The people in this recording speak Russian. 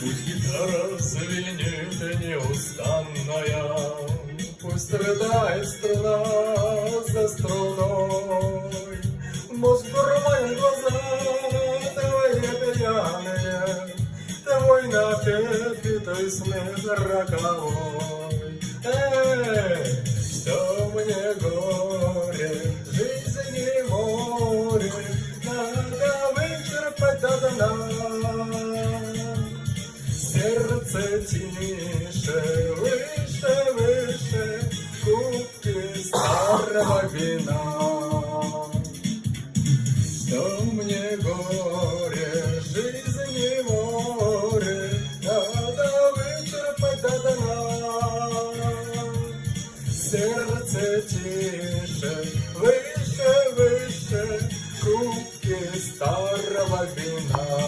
Гитара звенит неустанная, пусть рыдает струна за струной. Мозг дурманит глаза твои пьяные, твой напев и той смех роковой. Что мне горе, жизни море, надо вычерпать до дна. Сердце тише, выше, выше, кубки старого вина. Что мне горе, жизни море, надо вычерпать до дна. Сердце тише, выше, выше, кубки старого вина.